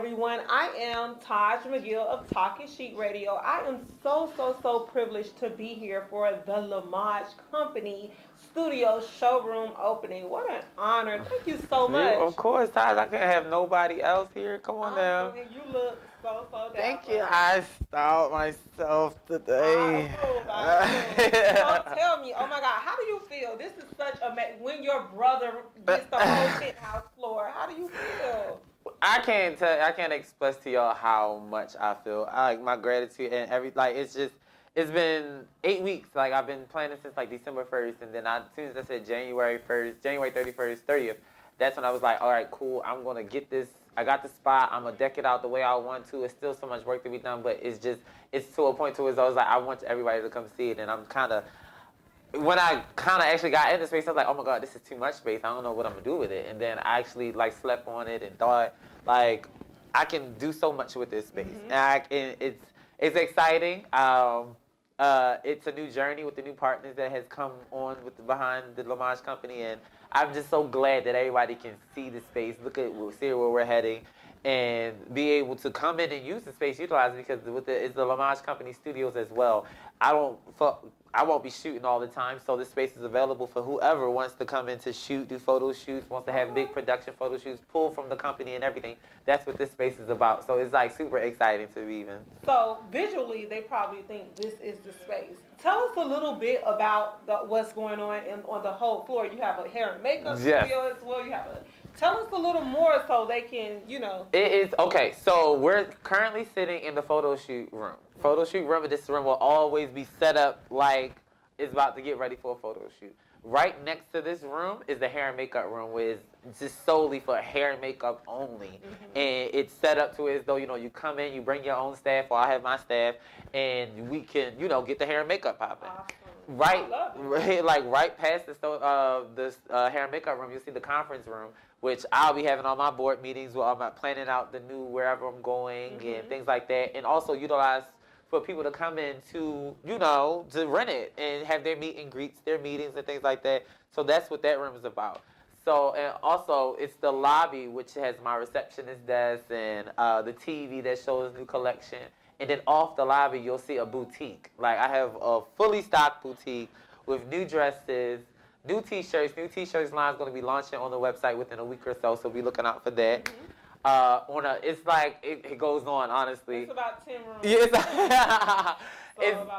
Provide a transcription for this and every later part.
everyone. I am Taj McGill of Talking Sheet Radio. I am so privileged to be here for the Lamaj Company studio showroom opening. What an honor. Thank you so much. Of course, Taj. I can't have nobody else here. Come on now. You look so Thank you. I styled myself today. So tell me, oh my God, how do you feel? This is such a when your brother gets the whole penthouse floor. How do you feel? I can't express to y'all how much I feel. My gratitude and it's been 8 weeks. Like I've been planning since like December 1st, and then as soon as I said January 1st, January 31st, 30th, that's when I was like, all right, cool. I'm gonna get this. I got the spot. I'm gonna deck it out the way I want to. It's still so much work to be done, but it's to a point to where I was like, I want everybody to come see it, and when I actually got into space, I was like, oh my God, this is too much space. I don't know what I'm gonna do with it. And then I actually slept on it and thought like I can do so much with this space. Mm-hmm. And it's exciting. It's a new journey with the new partners that has come on behind the Lamaj Company, and I'm just so glad that everybody can see the space, see where we're heading, and be able to come in and use the space, utilize it, because it's the Lamaj Company studios as well. I won't be shooting all the time, so this space is available for whoever wants to come in to shoot, do photo shoots, wants to have big production photo shoots, pull from the company and everything. That's what this space is about. So it's like super exciting to be even. So visually, they probably think this is the space. Tell us a little bit about what's going on on the whole floor. You have a hair and makeup studio as well. Tell us a little more so they can, It is, okay, so we're currently sitting in the photo shoot room. This room will always be set up like it's about to get ready for a photo shoot. Right next to this room is the hair and makeup room, which is just solely for hair and makeup only. Mm-hmm. And it's set up to as though, you come in, you bring your own staff, or I have my staff, and we can, get the hair and makeup popping. Awesome. Right past this hair and makeup room, you'll see the conference room, which I'll be having all my board meetings where I'm planning out the new wherever I'm going and things like that, and also utilize for people to come in to, to rent it and have their meet and greets, their meetings and things like that. So that's what that room is about. So, and also it's the lobby, which has my receptionist desk and the TV that shows new collection. And then off the lobby, you'll see a boutique. Like I have a fully stocked boutique with new dresses, new t-shirts. New t-shirts line is going to be launching on the website within a week or so be looking out for that. Mm-hmm. It goes on, honestly. It's about 10 rooms. Yeah,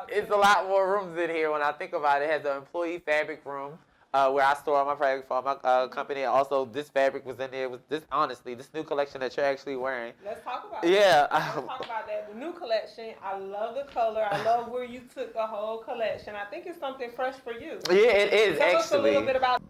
it's a lot more rooms in here when I think about it. It has an employee fabric room where I store all my fabric for my company. Also, this fabric was in there. This new collection that you're actually wearing. Let's talk about it. Yeah. Let's talk about that. The new collection, I love the color. I love where you took the whole collection. I think it's something fresh for you. Yeah, it is. Tell us a little bit about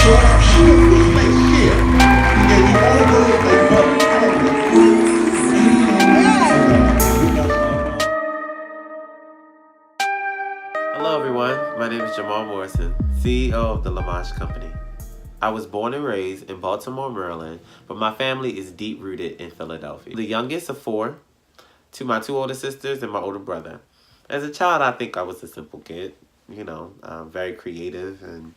Short, shoot, face, yeah. And you wanna go, they Hello everyone, my name is Jamal Morrison, CEO of the Lamaj Company. I was born and raised in Baltimore, Maryland, but my family is deep rooted in Philadelphia. The youngest of four, to my two older sisters and my older brother. As a child, I think I was a simple kid, very creative, and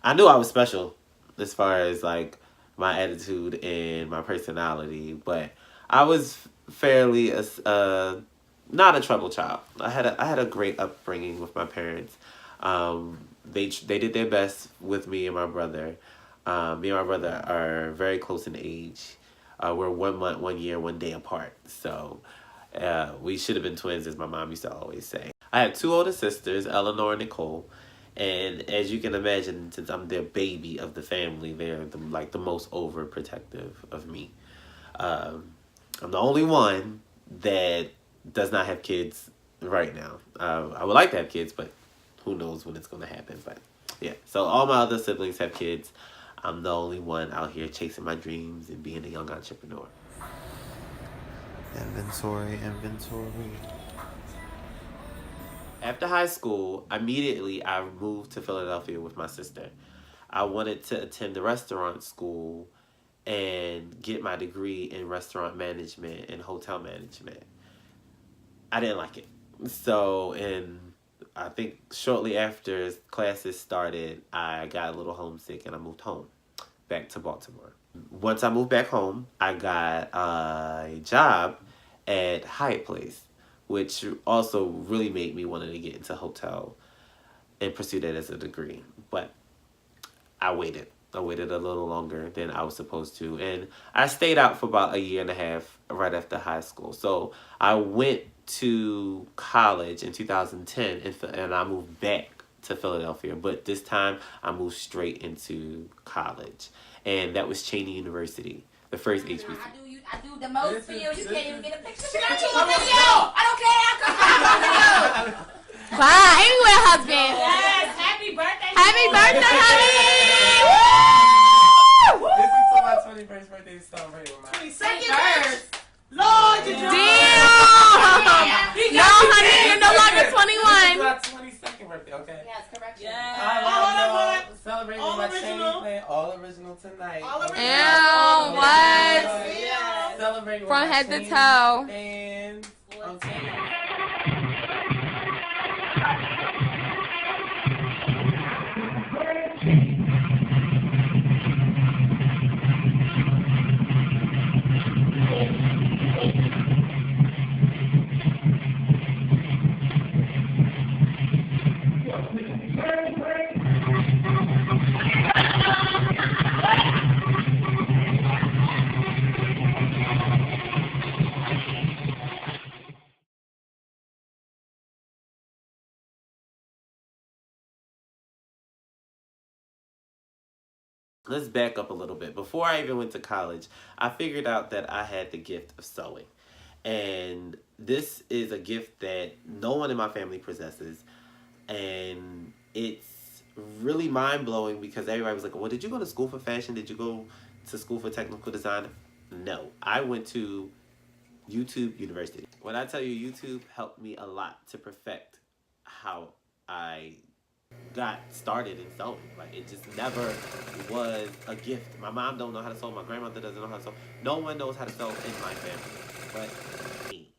I knew I was special as far as like my attitude and my personality, but I was fairly not a troubled child. I had a great upbringing with my parents. They did their best with me and my brother. Me and my brother are very close in age. We're 1 month, 1 year, 1 day apart. So we should have been twins, as my mom used to always say. I have two older sisters, Eleanor and Nicole. And as you can imagine, since I'm their baby of the family, they're the most overprotective of me. I'm the only one that does not have kids right now. I would like to have kids, but who knows when it's going to happen. But yeah, so all my other siblings have kids. I'm the only one out here chasing my dreams and being a young entrepreneur. Inventory. After high school, immediately I moved to Philadelphia with my sister. I wanted to attend the restaurant school and get my degree in restaurant management and hotel management. I didn't like it. So, I think shortly after classes started, I got a little homesick and I moved home, back to Baltimore. Once I moved back home, I got a job at Hyatt Place, which also really made me want to get into hotel and pursue that as a degree. But I waited. I waited a little longer than I was supposed to. And I stayed out for about 1.5 years right after high school. So I went to college in 2010 and I moved back to Philadelphia. But this time I moved straight into college. And that was Cheney University, the first HBCU. I do the most for you. You can't even get a picture. Should I do a video? I don't care. I'll come video. Bye. Anyway, husband. Yes. Happy birthday. Happy birthday, honey. Woo! This is my 21st birthday celebrating with my 21st. Lord, you Damn. No, honey, you're no longer 21. This is my 22nd birthday, okay? Yes, correction. Yeah. I love y'all. Celebrating All my original. Cheney playing all original tonight. All original. Ew, what? Yeah. Celebrating From with my head to Cheney toe. fans. I'm telling you. Let's back up a little bit. Before I even went to college, I figured out that I had the gift of sewing. And this is a gift that no one in my family possesses. And it's really mind-blowing because everybody was like, well, did you go to school for fashion? Did you go to school for technical design? No. I went to YouTube University. When I tell you YouTube helped me a lot to perfect how I got started in sewing. Like, it just never was a gift. My mom don't know how to sew. My grandmother doesn't know how to sew. No one knows how to sew in my family but me.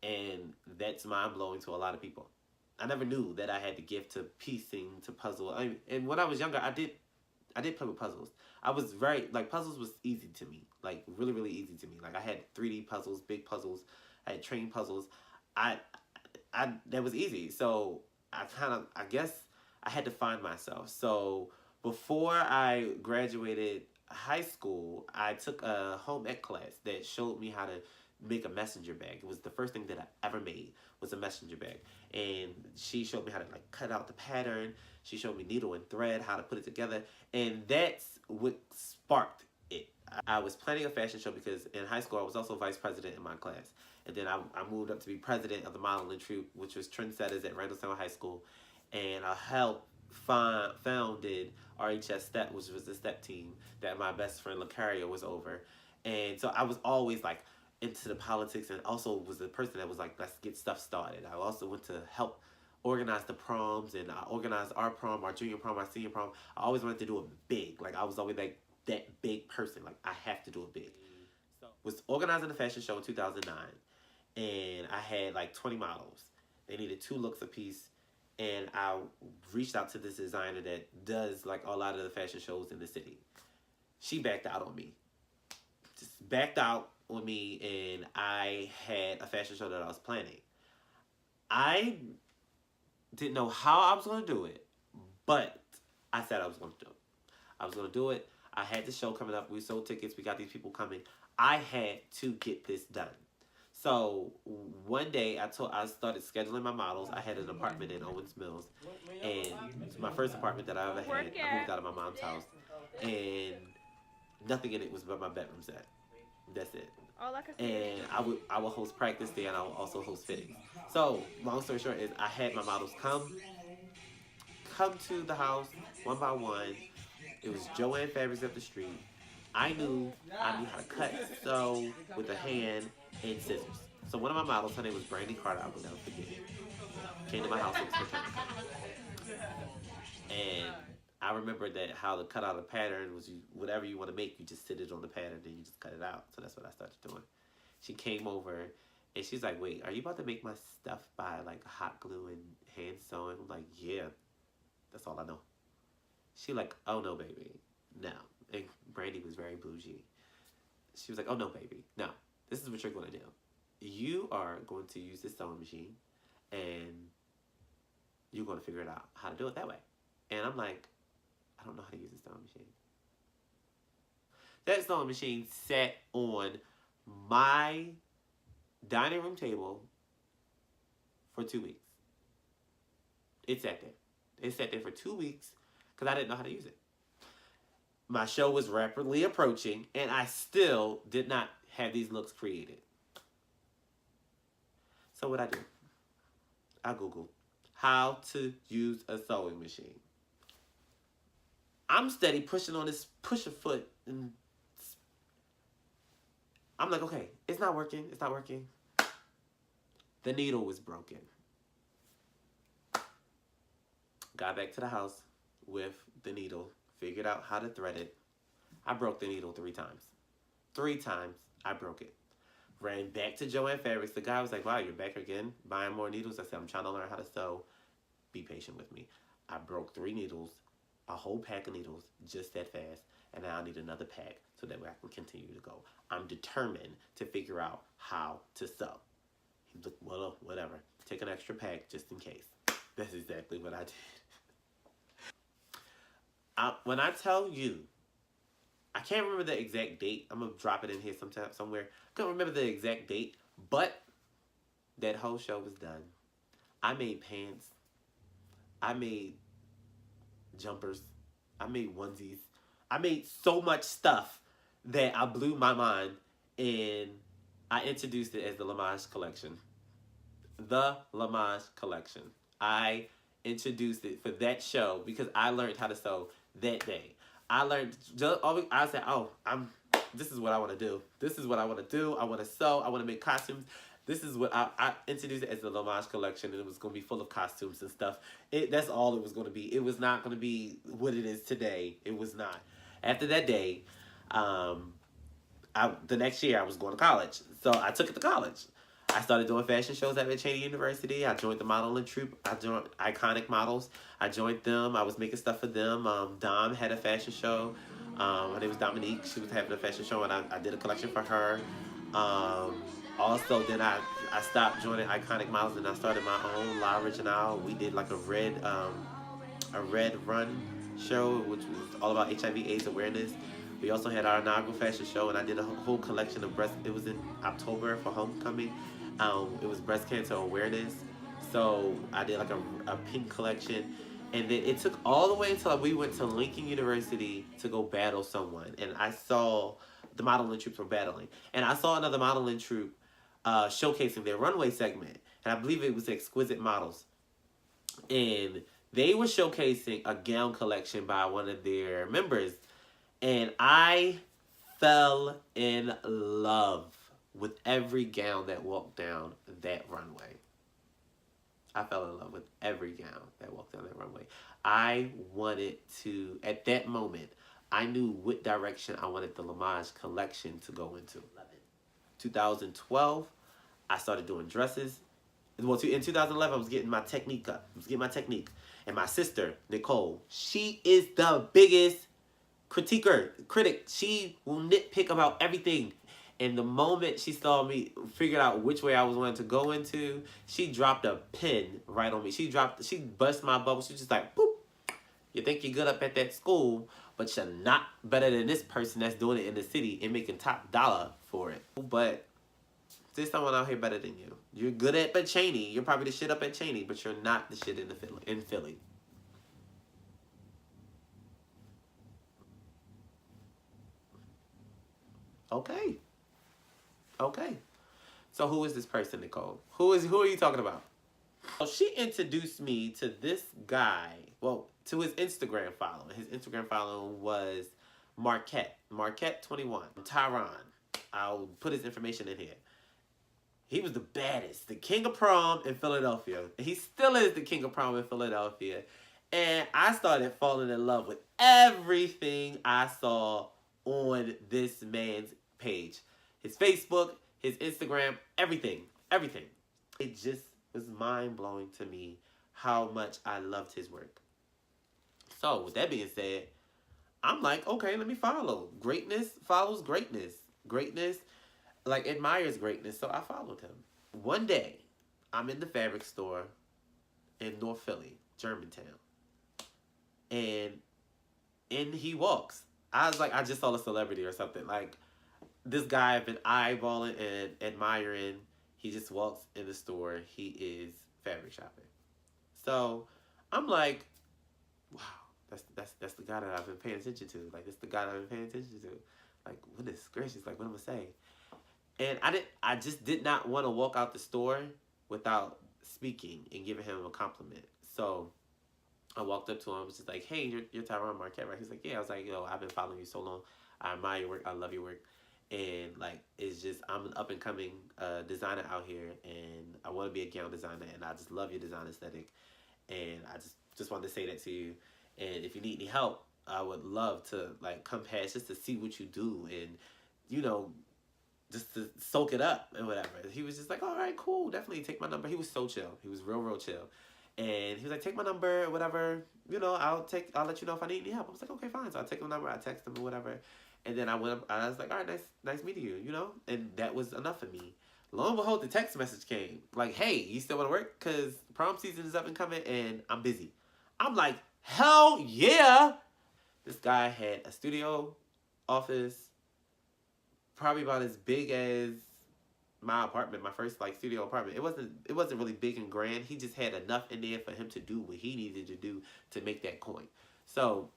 And that's mind-blowing to a lot of people. I never knew that I had the gift to piecing, to puzzle. And when I was younger, I did play with puzzles. I was puzzles was easy to me. Like, really, really easy to me. Like, I had 3D puzzles, big puzzles. I had train puzzles. That was easy. So I guess I had to find myself. So before I graduated high school, I took a home ec class that showed me how to make a messenger bag. It was the first thing that I ever made was a messenger bag. And she showed me how to cut out the pattern. She showed me needle and thread, how to put it together. And that's what sparked it. I was planning a fashion show because in high school I was also vice president in my class. And then I moved up to be president of the modeling troupe, which was Trendsetters at Randallstown High School. And I helped founded RHS Step, which was the step team that my best friend Lucario was over. And so I was always into the politics, and also was the person that was let's get stuff started. I also went to help organized the proms, and I organized our prom, our junior prom, our senior prom. I always wanted to do it big. Like I was always like that big person. Like I have to do it big. So was organizing the fashion show in 2009, and I had like 20 models. They needed 2 looks apiece, and I reached out to this designer that does like a lot of the fashion shows in the city. She backed out on me. Just backed out on me, and I had a fashion show that I was planning. I didn't know how I was going to do it, but I said I was going to do it. I was going to do it. I had the show coming up. We sold tickets. We got these people coming. I had to get this done. So one day I started scheduling my models. I had an apartment in Owens Mills, and it's my first apartment that I ever had. I moved out of my mom's house, and nothing in it was but my bedroom set. That's it. And I would host practice there, and I would also host fittings. So long story short is I had my models come to the house one by one. It was Joanne Fabrics up the street. I knew how to cut, sew with a hand and scissors. So one of my models, her name was Brandy Carter. I will never forget it. Came to my house. It was her turn to cut. And I remember that how to cut out a pattern was whatever you want to make, you just sit it on the pattern and you just cut it out. So that's what I started doing. She came over and she's like, "Wait, are you about to make my stuff by like hot glue and hand sewing?" I'm like, "Yeah, that's all I know." She like, "Oh no, baby, no." And Brandy was very bougie. She was like, "Oh no, baby, no. This is what you're going to do. You are going to use this sewing machine, and you're going to figure it out how to do it that way." And I'm like, "I don't know how to use this sewing machine." That sewing machine sat on my dining room table for 2 weeks. It sat there. It sat there for 2 weeks because I didn't know how to use it. My show was rapidly approaching, and I still did not have these looks created. So what I do? I Googled how to use a sewing machine. I'm steady pushing on this pusher foot, and I'm like, okay, it's not working. It's not working. The needle was broken. Got back to the house with the needle, figured out how to thread it. I broke the needle 3 times. 3 times I broke it. Ran back to Joanne Fabrics. The guy was like, "Wow, you're back again buying more needles?" I said, "I'm trying to learn how to sew. Be patient with me." I broke 3 needles, a whole pack of needles, just that fast. And now I need another pack so that way I can continue to go. I'm determined to figure out how to sew. He looked, "Well, whatever. Take an extra pack just in case." That's exactly what I did. When I tell you, I can't remember the exact date. I'm going to drop it in here somewhere. I can't remember the exact date, but that whole show was done. I made pants. I made jumpers. I made onesies. I made so much stuff that I blew my mind, and I introduced it as the Lamaj collection. The Lamaj collection. I introduced it for that show because I learned how to sew that day. I learned, I said, "Oh, this is what I want to do. This is what I want to do. I want to sew. I want to make costumes." This is what I introduced it as the Lamaj collection, and it was going to be full of costumes and stuff. That's all it was going to be. It was not going to be what it is today. It was not. After that day, the next year I was going to college. So I took it to college. I started doing fashion shows at Cheney University. I joined the modeling troupe. I joined Iconic Models. I joined them. I was making stuff for them. Dom had a fashion show. Her name was Dominique. She was having a fashion show, and I did a collection for her. Also, then I stopped joining Iconic Models, and I started my own La Original. We did like a red run show, which was all about HIV/AIDS awareness. We also had our inaugural fashion show, and I did a whole collection of breast. It was in October for homecoming. It was breast cancer awareness. So I did like a pink collection. And then it took all the way until we went to Lincoln University to go battle someone. And I saw the modeling troops were battling. And I saw another modeling troupe showcasing their runway segment. And I believe it was Exquisite Models. And they were showcasing a gown collection by one of their members. And I fell in love with every gown that walked down that runway. I fell in love with every gown that walked down that runway. I wanted to, at that moment, I knew what direction I wanted the Lamaj collection to go into. 2012, I started doing dresses. Well, in 2011, I was getting my technique up. And my sister, Nicole, she is the biggest critic. She will nitpick about everything. And the moment she saw me figured out which way I was wanting to go into, she dropped a pin right on me. She burst my bubble. She was just like, boop. You think you're good up at that school, but you're not better than this person that's doing it in the city and making top dollar for it. But there's someone out here better than you. You're good at Cheney. You're probably the shit up at Cheney, but you're not the shit in Philly. Okay. So who is this person, Nicole? Who are you talking about? So she introduced me to this guy. Well, to his Instagram following. His Instagram following was Marquette21. Tyron. I'll put his information in here. He was the baddest, the king of prom in Philadelphia. He still is the king of prom in Philadelphia. And I started falling in love with everything I saw on this man's page. His Facebook, his Instagram, everything. It just was mind-blowing to me how much I loved his work. So, with that being said, I'm like, okay, let me follow. Greatness follows greatness. Greatness, like, admires greatness, so I followed him. One day, I'm in the fabric store in North Philly, Germantown. And in he walks. I was like, I just saw a celebrity or something. Like, this guy I've been eyeballing and admiring. He just walks in the store. He is fabric shopping. So I'm like, wow, that's the guy that I've been paying attention to. Like, that's the guy that I've been paying attention to. Like, goodness gracious, like, what am I saying? And I just did not want to walk out the store without speaking and giving him a compliment. So I walked up to him. I was just like, hey, you're Tyron Marquette, right? He's like, yeah. I was like, yo, I've been following you so long. I admire your work. I love your work. And, like, it's just, I'm an up-and-coming designer out here, and I want to be a gown designer, and I just love your design aesthetic. And I just wanted to say that to you. And if you need any help, I would love to, like, come past just to see what you do and, you know, just to soak it up and whatever. He was just like, all right, cool, definitely take my number. He was so chill. He was real chill. And he was like, take my number or whatever. You know, I'll let you know if I need any help. I was like, okay, fine. So I take my number, I text him or whatever. And then I went up, I was like, all right, nice meeting you, you know? And that was enough for me. Lo and behold, the text message came. Like, hey, you still want to work? Because prom season is up and coming, and I'm busy. I'm like, hell yeah! This guy had a studio office, probably about as big as my apartment, my first, like, studio apartment. It wasn't really big and grand. He just had enough in there for him to do what he needed to do to make that coin. So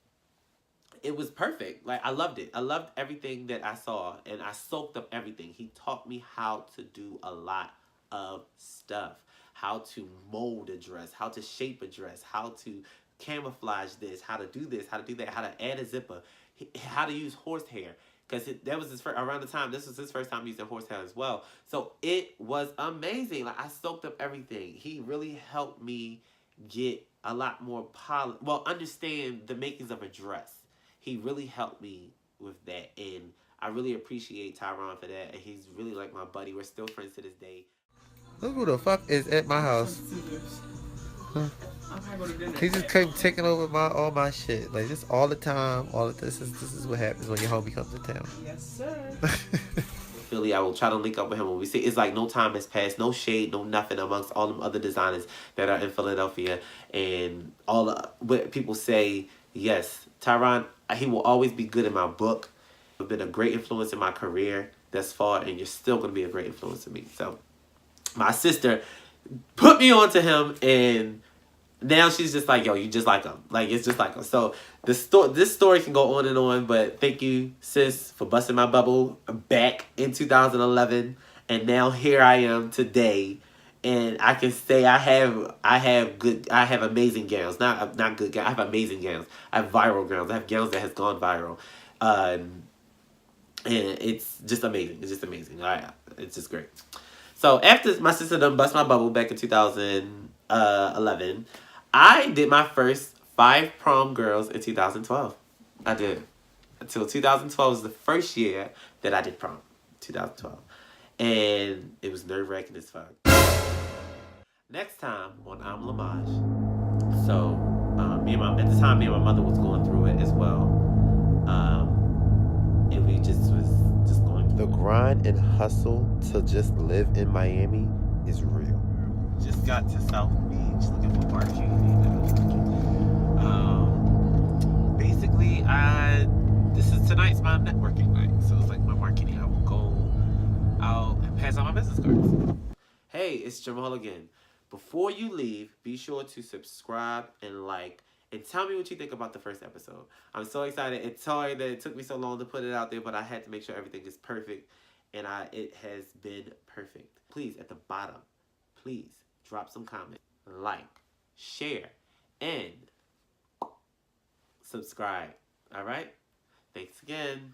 it was perfect. Like, I loved it. I loved everything that I saw, and I soaked up everything. He taught me how to do a lot of stuff. How to mold a dress, how to shape a dress, how to camouflage this, how to do this, how to do that, how to add a zipper, how to use horsehair. Because that was around the time, this was his first time using horsehair as well. So it was amazing. Like, I soaked up everything. He really helped me get a lot more understand the makings of a dress. He really helped me with that, and I really appreciate Tyron for that, and he's really like my buddy. We're still friends to this day. Look who the fuck is at my house. Huh? He just came taking over all my shit, like, just all the time. This is what happens when your homie comes to town. Yes, sir. Philly, I will try to link up with him when we see. It's like no time has passed, no shade, no nothing amongst all them other designers that are in Philadelphia, and all what people say. Yes, Tyron, he will always be good in my book. You've been a great influence in my career thus far, and you're still going to be a great influence in me. So my sister put me onto him, and now she's just like, yo, you just like him. Like, it's just like him. So this story can go on and on, but thank you, sis, for busting my bubble back in 2011. And now here I am today. And I can say I have amazing gowns. Not good gowns. I have amazing gowns. I have viral gowns. I have gowns that has gone viral. And it's just amazing. It's just amazing. It's just great. So after my sister done bust my bubble back in 2011, 11. I did my first 5 prom girls in 2012. I did. Until 2012 was the first year that I did prom. 2012. And it was nerve-wracking as fuck. Next time on I'm Lamaj. So, at the time, me and my mother was going through it as well. And we was just going through The grind and hustle to just live in Miami is real. Just got to South Beach looking for parking. Basically, tonight's my networking night. So it's like my marketing. I will go out and pass out my business cards. Hey, it's Jamal again. Before you leave, be sure to subscribe and like. And tell me what you think about the first episode. I'm so excited. It's sorry that it took me so long to put it out there, but I had to make sure everything is perfect. And it has been perfect. Please, at the bottom, please drop some comments, like, share, and subscribe. All right? Thanks again.